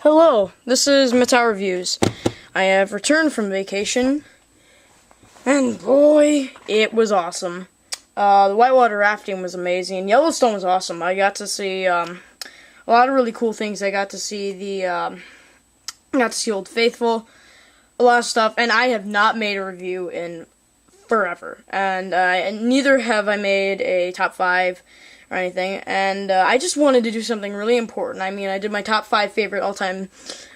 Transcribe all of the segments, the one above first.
Hello, this is Matau Reviews. I have returned from vacation, and boy, it was awesome. The whitewater rafting was amazing. Yellowstone was awesome. I got to see a lot of really cool things. I got to see Old Faithful, a lot of stuff, and I have not made a review in forever. And neither have I made a top 5 or anything, and I just wanted to do something really important. I mean, I did my top 5 favorite all-time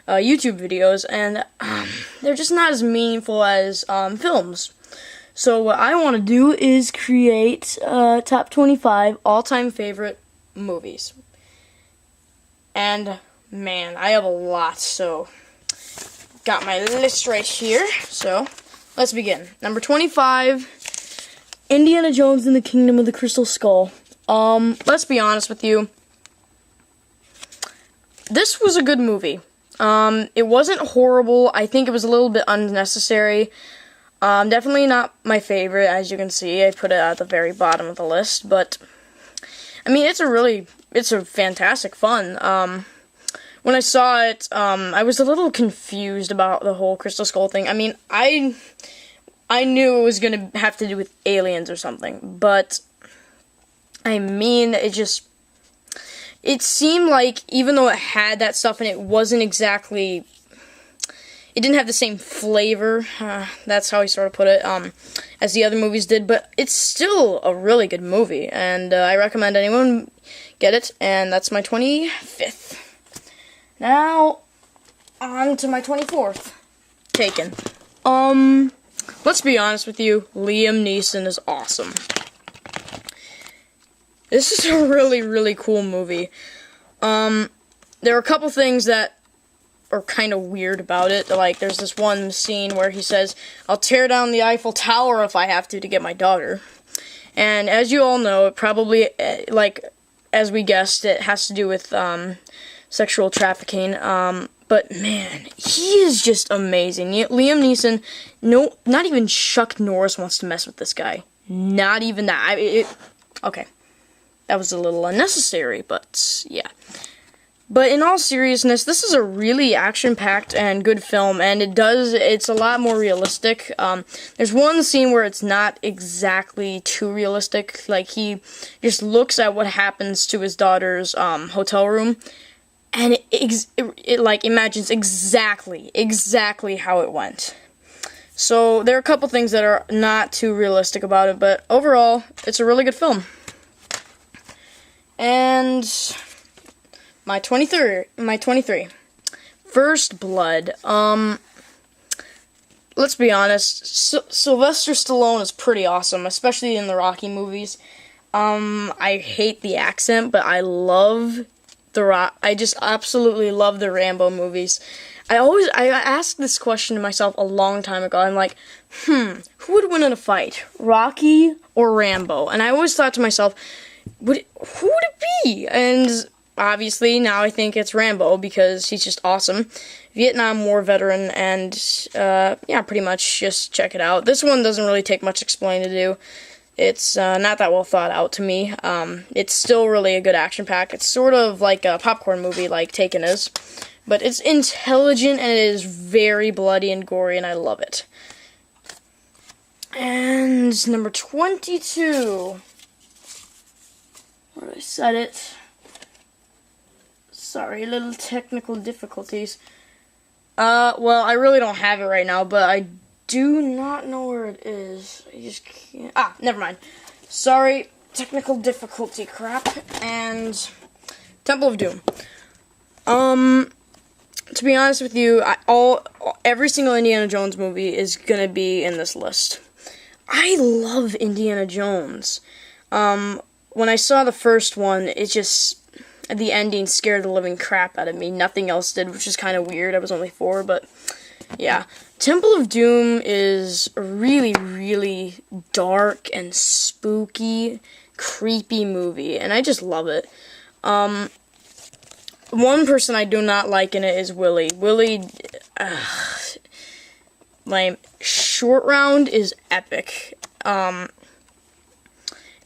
YouTube videos, and they're just not as meaningful as films. So what I want to do is create top 25 all-time favorite movies. And man, I have a lot, so got my list right here. So let's begin. Number 25, Indiana Jones and the Kingdom of the Crystal Skull. Let's be honest with you. This was a good movie. It wasn't horrible. I think it was a little bit unnecessary. Definitely not my favorite, as you can see. I put it at the very bottom of the list, but I mean, it's a fantastic fun. When I saw it, I was a little confused about the whole Crystal Skull thing. I mean, I knew it was gonna have to do with aliens or something, but I mean, it seemed like, even though it had that stuff in it, it didn't have the same flavor, that's how he sort of put it, as the other movies did, but it's still a really good movie, and I recommend anyone get it, and that's my 25th. Now, on to my 24th. Taken. Let's be honest with you, Liam Neeson is awesome. This is a really, really cool movie. There are a couple things that are kind of weird about it. Like, there's this one scene where he says, "I'll tear down the Eiffel Tower if I have to get my daughter." And as you all know, it probably, like, as we guessed, it has to do with sexual trafficking. But man, he is just amazing. Liam Neeson, not even Chuck Norris wants to mess with this guy. Not even that. Okay. That was a little unnecessary, but yeah. But in all seriousness, this is a really action-packed and good film, and it's a lot more realistic. There's one scene where it's not exactly too realistic. Like, he just looks at what happens to his daughter's hotel room, and it like imagines exactly how it went. So there are a couple things that are not too realistic about it, but overall, it's a really good film. And my 23, First Blood. Let's be honest, Sylvester Stallone is pretty awesome, especially in the Rocky movies. I hate the accent, but I love I just absolutely love the Rambo movies. I asked this question to myself a long time ago. I'm like, who would win in a fight, Rocky or Rambo? And I always thought to myself, who would it be? And obviously now I think it's Rambo because he's just awesome. Vietnam War veteran, and yeah, pretty much just check it out. This one doesn't really take much explaining to do. It's not that well thought out to me. It's still really a good action pack. It's sort of like a popcorn movie like Taken is, but it's intelligent and it is very bloody and gory, and I love it. And number 22. Where did I set it? Sorry, little technical difficulties. Well, I really don't have it right now, but I do not know where it is. I just can't. Never mind. Sorry, technical difficulty crap. And Temple of Doom. To be honest with you, every single Indiana Jones movie is gonna be in this list. I love Indiana Jones. When I saw the first one, the ending scared the living crap out of me. Nothing else did, which is kind of weird. I was only 4, but yeah. Temple of Doom is a really, really dark and spooky, creepy movie, and I just love it. One person I do not like in it is Willie. My short round is epic.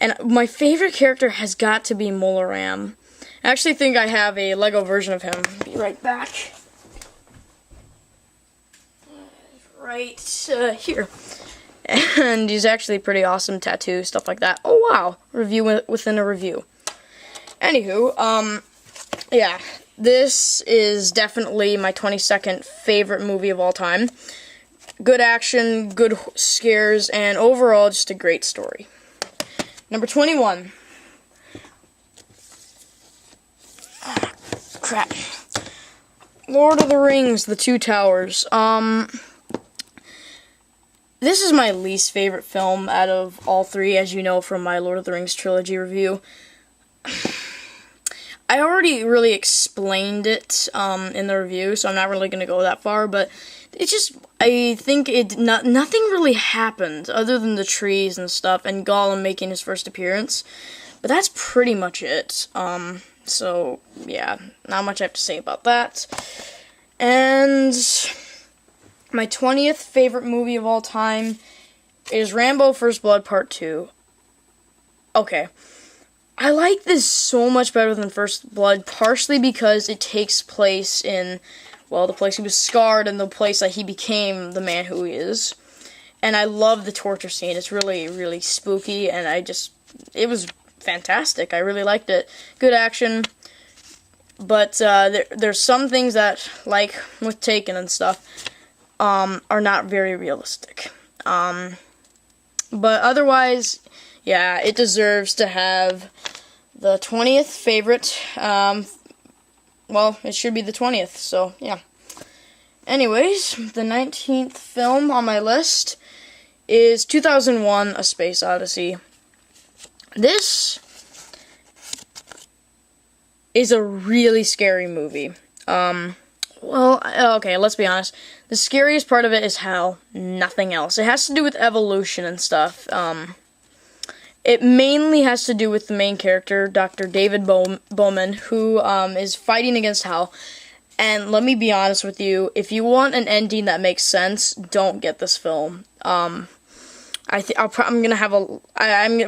And my favorite character has got to be Molaram. I actually think I have a Lego version of him. Be right back. right here. And he's actually pretty awesome tattoo, stuff like that. Oh wow, review within a review. Anywho, yeah, this is definitely my 22nd favorite movie of all time. Good action, good scares, and overall just a great story. Number 21. Oh, crap. Lord of the Rings, The Two Towers. This is my least favorite film out of all three, as you know from my Lord of the Rings trilogy review. I already really explained it in the review, so I'm not really going to go that far, but it's just, I think nothing really happened other than the trees and stuff and Gollum making his first appearance, but that's pretty much it. So, yeah, not much I have to say about that. And my 20th favorite movie of all time is Rambo First Blood Part 2. Okay. I like this so much better than First Blood, partially because it takes place in, well, the place he was scarred and the place that he became the man who he is. And I love the torture scene. It's really, really spooky, and it was fantastic. I really liked it. Good action. But there's some things that, like with Taken and stuff, are not very realistic. But otherwise, yeah, it deserves to have the 20th favorite. Well, it should be the 20th, so yeah. Anyways, the 19th film on my list is 2001: A Space Odyssey. This is a really scary movie. Well, okay, let's be honest. The scariest part of it is hell, nothing else. It has to do with evolution and stuff. It mainly has to do with the main character, Dr. David Bowman, who is fighting against hell. And let me be honest with you, if you want an ending that makes sense, don't get this film. I'm gonna have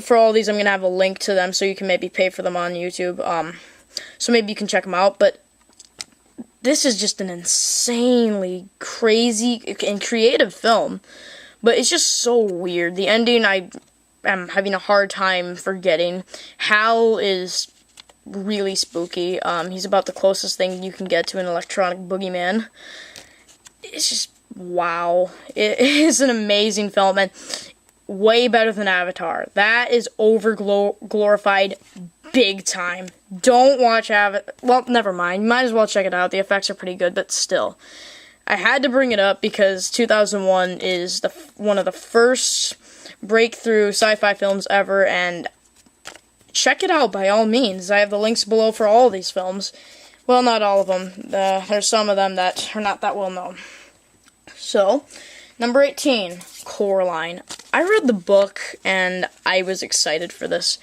for all these, I'm gonna have a link to them so you can maybe pay for them on YouTube. So maybe you can check them out, but this is just an insanely crazy and creative film, but it's just so weird. The ending, I am having a hard time forgetting. Hal is really spooky. He's about the closest thing you can get to an electronic boogeyman. It's just, wow. It is an amazing film, and way better than Avatar. That is over-glorified big time. Don't watch Avatar. Well, never mind. You might as well check it out. The effects are pretty good, but still. I had to bring it up because 2001 is one of the first breakthrough sci-fi films ever, and check it out by all means. I have the links below for all of these films. Well, not all of them. There's some of them that are not that well known. So, number 18, Coraline. I read the book, and I was excited for this.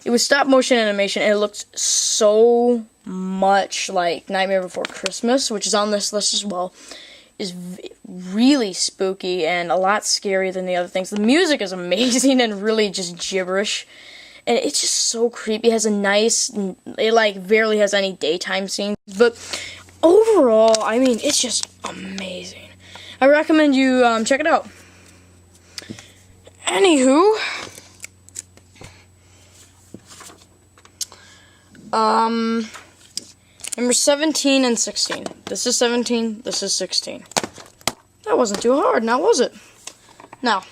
It was stop-motion animation, and it looked so much like Nightmare Before Christmas, which is on this list as well. Is really spooky and a lot scarier than the other things. The music is amazing and really just gibberish. And it's just so creepy. It has it barely has any daytime scenes. But overall, I mean, it's just amazing. I recommend you check it out. Anywho, number 17 and 16. This is 17, this is 16. That wasn't too hard, now was it? Now,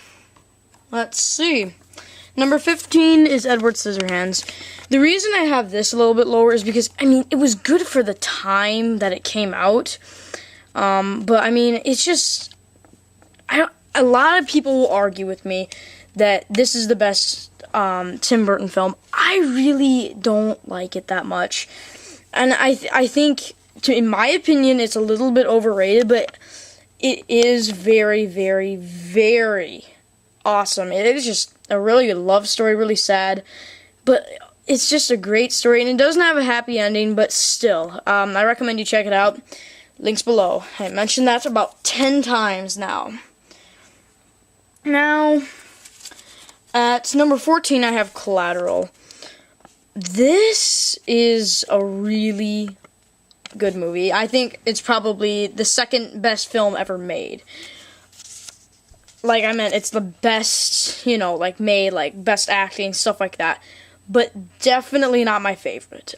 let's see. Number 15 is Edward Scissorhands. The reason I have this a little bit lower is because, I mean, it was good for the time that it came out. But, I mean, it's just, a lot of people will argue with me that this is the best Tim Burton film. I really don't like it that much. And I think, in my opinion, it's a little bit overrated, but it is very, very, very awesome. It is just a really good love story, really sad, but it's just a great story, and it doesn't have a happy ending, but still, I recommend you check it out. Links below. I mentioned that about 10 times now. Now, at number 14, I have Collateral. This is a really good movie. I think it's probably the second best film ever made. like I meant, it's the best, like made, like best acting, stuff like that. But definitely not my favorite.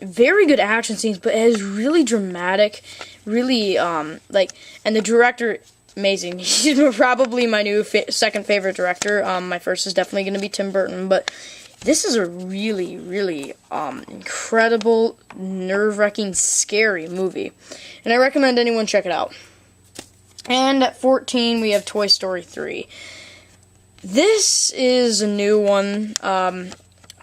Very good action scenes, but it is really dramatic, really, and the director, amazing. He's probably my new second favorite director. My first is definitely going to be Tim Burton, but this is a really, really, incredible, nerve-wracking, scary movie. And I recommend anyone check it out. And at 14, we have Toy Story 3. This is a new one,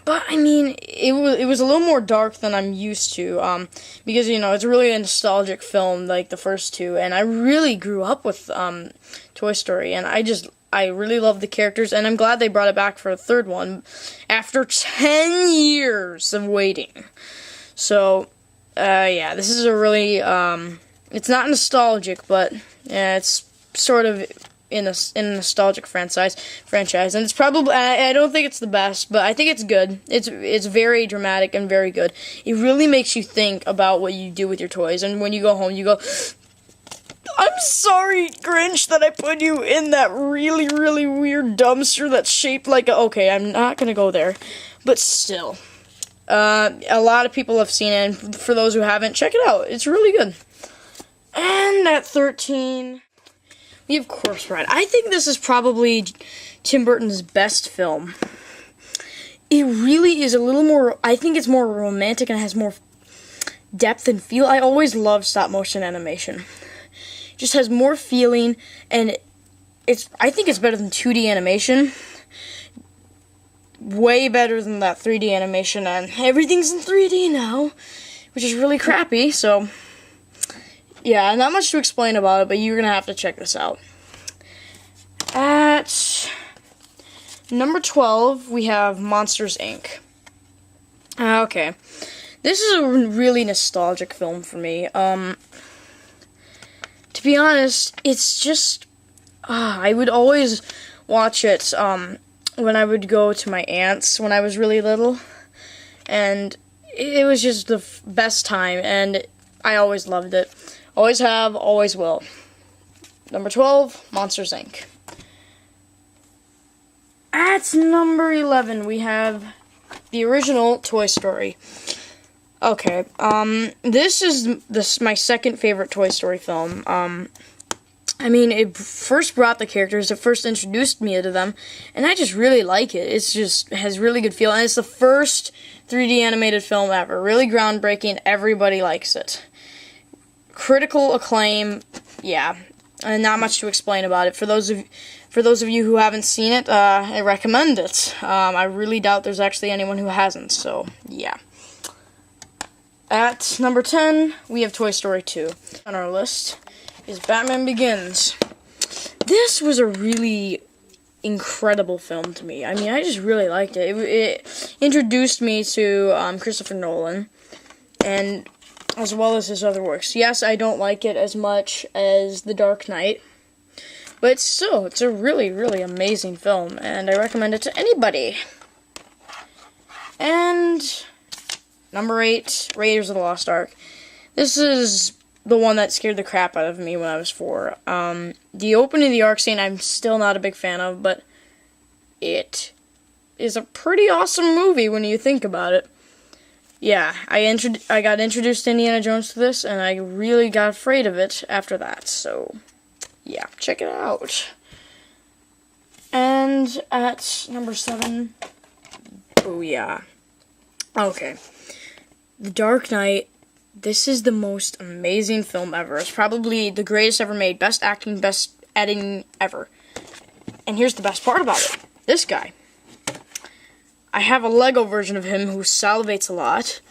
but, I mean, it was a little more dark than I'm used to, because, it's really a nostalgic film, like the first two, and I really grew up with, Toy Story, and I really love the characters, and I'm glad they brought it back for a third one, after 10 years of waiting. So, yeah, this is a really, it's not nostalgic, but, yeah, it's sort of in a nostalgic franchise, and it's probably, I don't think it's the best, but I think it's good. It's very dramatic and very good. It really makes you think about what you do with your toys, and when you go home, you go, I'm sorry, Grinch, that I put you in that really, really weird dumpster that's shaped like a, okay, I'm not gonna go there, but still. A lot of people have seen it, and for those who haven't, check it out. It's really good. And at 13... we have Corpse Bride. I think this is probably Tim Burton's best film. It really is a little more, I think it's more romantic and has more depth and feel. I always love stop motion animation. It just has more feeling, and I think it's better than 2D animation. Way better than that 3D animation, and everything's in 3D now, which is really crappy, so... yeah, not much to explain about it, but you're going to have to check this out. At number 12, we have Monsters, Inc. Okay. This is a really nostalgic film for me. To be honest, it's just... I would always watch it when I would go to my aunt's when I was really little. And it was just the best time, and I always loved it. Always have, always will. Number 12, Monsters, Inc. At number 11, we have the original Toy Story. Okay, this is my second favorite Toy Story film. I mean, it first brought the characters, it first introduced me to them, and I just really like it. It's just has really good feel, and it's the first 3D animated film ever. Really groundbreaking, everybody likes it. Critical acclaim, yeah, and not much to explain about it. For those of you who haven't seen it, I recommend it. I really doubt there's actually anyone who hasn't, so yeah. At number 10, we have Toy Story 2. On our list is Batman Begins. This was a really incredible film to me. I mean, I just really liked it. It introduced me to Christopher Nolan, and as well as his other works. Yes, I don't like it as much as The Dark Knight, but still, it's a really, really amazing film, and I recommend it to anybody. And number 8, Raiders of the Lost Ark. This is the one that scared the crap out of me when I was 4. The opening of the Ark scene, I'm still not a big fan of, but it is a pretty awesome movie when you think about it. Yeah, I got introduced to Indiana Jones to this, and I really got afraid of it after that, so yeah, check it out. And at number 7, oh yeah, okay, The Dark Knight. This is the most amazing film ever. It's probably the greatest ever made, best acting, best editing ever. And here's the best part about it, this guy. I have a Lego version of him who salivates a lot,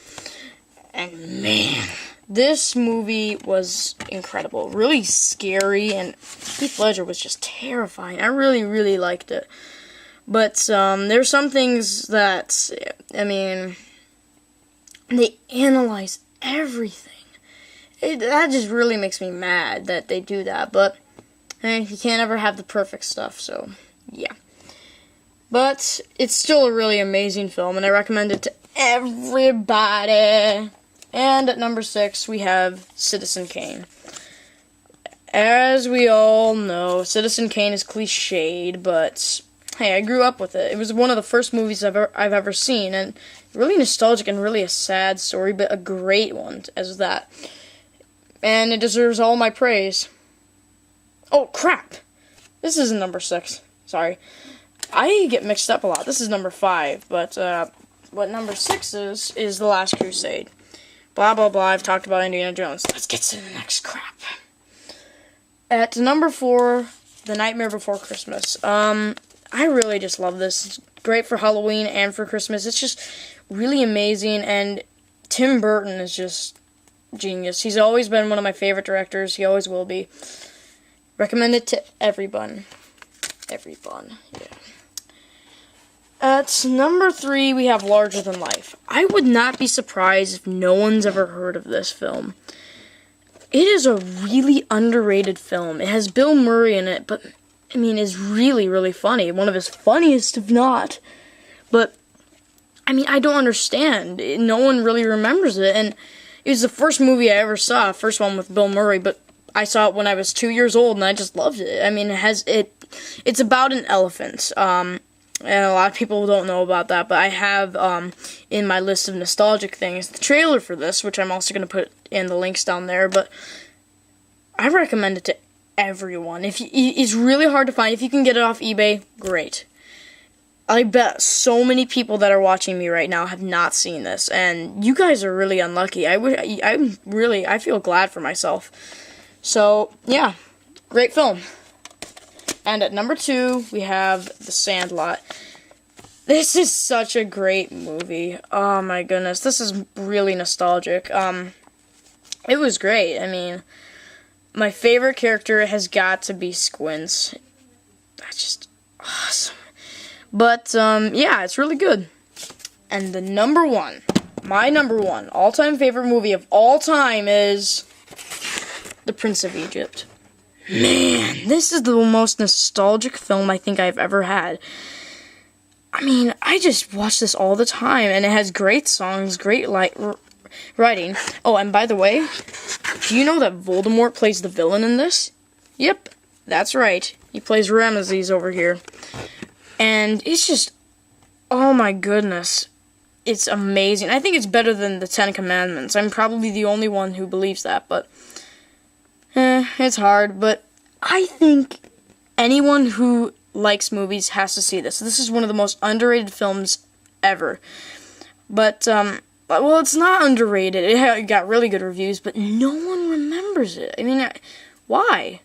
and man, this movie was incredible. Really scary, and Heath Ledger was just terrifying. I really, really liked it. But there's some things that, I mean, they analyze everything. That just really makes me mad that they do that, but you can't ever have the perfect stuff, so yeah. But it's still a really amazing film, and I recommend it to everybody. And at number 6, we have Citizen Kane. As we all know, Citizen Kane is cliched, but hey, I grew up with it. It was one of the first movies I've ever seen, and really nostalgic and really a sad story, but a great one as that. And it deserves all my praise. Oh, crap! This isn't number 6. Sorry. I get mixed up a lot. This is number 5, but what number 6 is The Last Crusade. Blah, blah, blah. I've talked about Indiana Jones. Let's get to the next crap. At number 4, The Nightmare Before Christmas. I really just love this. It's great for Halloween and for Christmas. It's just really amazing, and Tim Burton is just genius. He's always been one of my favorite directors. He always will be. Recommend it to everyone. Everyone, yeah. At number 3, we have Larger Than Life. I would not be surprised if no one's ever heard of this film. It is a really underrated film. It has Bill Murray in it, but, I mean, it's really, really funny. One of his funniest, if not. But, I mean, I don't understand. No one really remembers it, and it was the first movie I ever saw, first one with Bill Murray, but I saw it when I was 2 years old, and I just loved it. I mean, it's about an elephant, and a lot of people don't know about that, but I have, in my list of nostalgic things, the trailer for this, which I'm also going to put in the links down there, but I recommend it to everyone. It's really hard to find. If you can get it off eBay, great. I bet so many people that are watching me right now have not seen this, and you guys are really unlucky. I feel glad for myself. So, yeah, great film. And at number 2, we have The Sandlot. This is such a great movie. Oh my goodness, this is really nostalgic. It was great. I mean, my favorite character has got to be Squints. That's just awesome. But, yeah, it's really good. And the number 1, my number 1 all-time favorite movie of all time is The Prince of Egypt. Man, this is the most nostalgic film I think I've ever had. I mean, I just watch this all the time, and it has great songs, great writing. Oh, and by the way, do you know that Voldemort plays the villain in this? Yep, that's right. He plays Ramesses over here. And it's just, oh my goodness, it's amazing. I think it's better than the Ten Commandments. I'm probably the only one who believes that, but it's hard. But I think anyone who likes movies has to see this. This is one of the most underrated films ever. But, well, it's not underrated. It got really good reviews, but no one remembers it. I mean, why?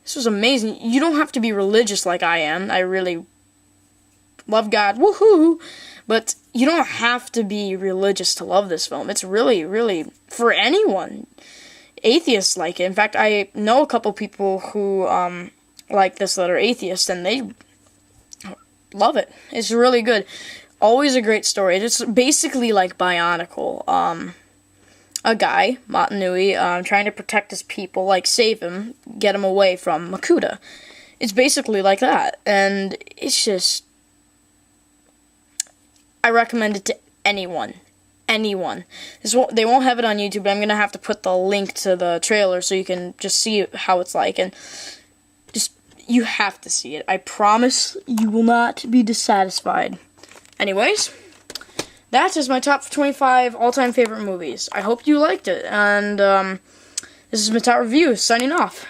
This was amazing. You don't have to be religious like I am. I really love God, woohoo! But you don't have to be religious to love this film. It's really, really, for anyone. Atheists like it. In fact, I know a couple people who like this that are atheists, and they love it. It's really good. Always a great story. It's basically like Bionicle. A guy, Matanui, trying to protect his people, like save him, get him away from Makuta. It's basically like that, and it's just, I recommend it to anyone. Anyone. They won't have it on YouTube, but I'm going to have to put the link to the trailer so you can just see how it's like. And just, you have to see it. I promise you will not be dissatisfied. Anyways, that is my top 25 all-time favorite movies. I hope you liked it. And this is Matau Review, signing off.